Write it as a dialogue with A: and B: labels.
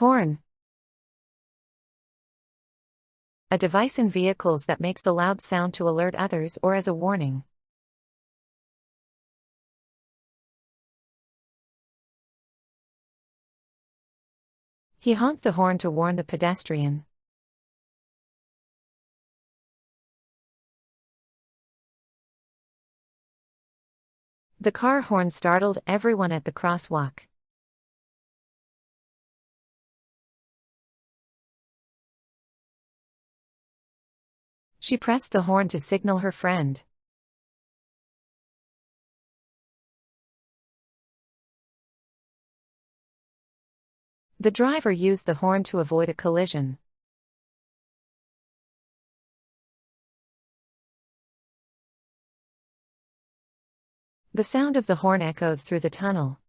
A: Horn. A device in vehicles that makes a loud sound to alert others or as a warning. He honked the horn to warn the pedestrian. The car horn startled everyone at the crosswalk. She pressed the horn to signal her friend. The driver used the horn to avoid a collision. The sound of the horn echoed through the tunnel.